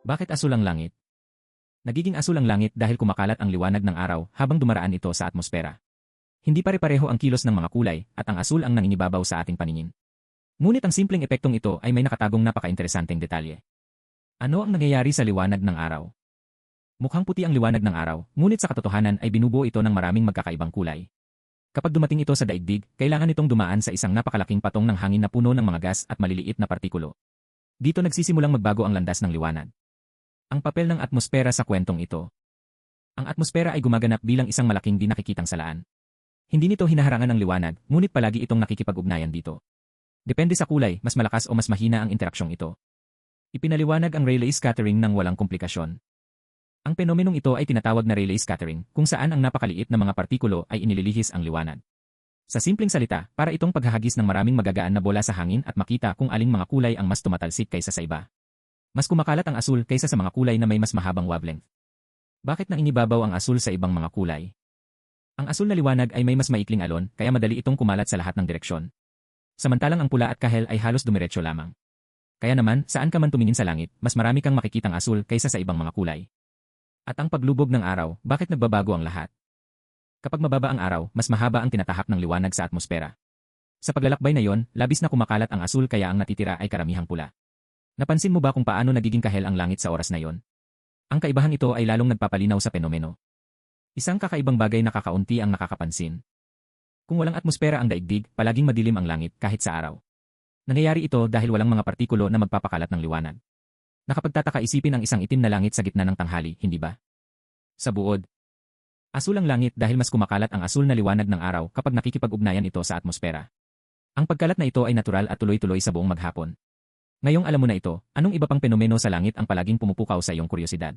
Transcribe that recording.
Bakit asul ang langit? Nagiging asul ang langit dahil kumakalat ang liwanag ng araw habang dumaraan ito sa atmosfera. Hindi pare-pareho ang kilos ng mga kulay at ang asul ang nanginibabaw sa ating paningin. Ngunit ang simpleng epektong ito ay may nakatagong napaka-interesanteng detalye. Ano ang nangyayari sa liwanag ng araw? Mukhang puti ang liwanag ng araw, ngunit sa katotohanan ay binubuo ito ng maraming magkakaibang kulay. Kapag dumating ito sa daigdig, kailangan itong dumaan sa isang napakalaking patong ng hangin na puno ng mga gas at maliliit na partikulo. Dito nagsisimulang magbago ang landas ng liwanag. Ang papel ng atmosfera sa kwentong ito. Ang atmosfera ay gumaganap bilang isang malaking di nakikitang salaan. Hindi nito hinaharangan ang liwanag, ngunit palagi itong nakikipag-ugnayan dito. Depende sa kulay, mas malakas o mas mahina ang interaksyong ito. Ipinaliwanag ang Rayleigh scattering ng walang komplikasyon. Ang fenomenong ito ay tinatawag na Rayleigh scattering, kung saan ang napakaliit na mga partikulo ay inililihis ang liwanag. Sa simpleng salita, para itong paghahagis ng maraming magagaan na bola sa hangin at makita kung aling mga kulay ang mas tumatalsik kaysa sa iba. Mas kumakalat ang asul kaysa sa mga kulay na may mas mahabang wavelength. Bakit nanginibabaw ang asul sa ibang mga kulay? Ang asul na liwanag ay may mas maikling alon, kaya madali itong kumalat sa lahat ng direksyon. Samantalang ang pula at kahel ay halos dumiretso lamang. Kaya naman, saan ka man tumingin sa langit, mas marami kang makikitang asul kaysa sa ibang mga kulay. At ang paglubog ng araw, bakit nagbabago ang lahat? Kapag mababa ang araw, mas mahaba ang tinatahak ng liwanag sa atmosfera. Sa paglalakbay na yon, labis na kumakalat ang asul kaya ang natitira ay karamihang pula. Napansin mo ba kung paano nagiging kahel ang langit sa oras na yon? Ang kaibahan ito ay lalong nagpapalinaw sa fenomeno. Isang kakaibang bagay na kakaunti ang nakakapansin. Kung walang atmosfera ang daigdig, palaging madilim ang langit kahit sa araw. Nangyayari ito dahil walang mga partikulo na magpapakalat ng liwanag. Nakapagtataka isipin ang isang itim na langit sa gitna ng tanghali, hindi ba? Sa buod, asul ang langit dahil mas kumakalat ang asul na liwanag ng araw kapag nakikipag-ugnayan ito sa atmosfera. Ang pagkalat na ito ay natural at tuloy-tuloy sa buong maghapon. Ngayong alam mo na ito, anong iba pang penomeno sa langit ang palaging pumupukaw sa iyong kuryosidad?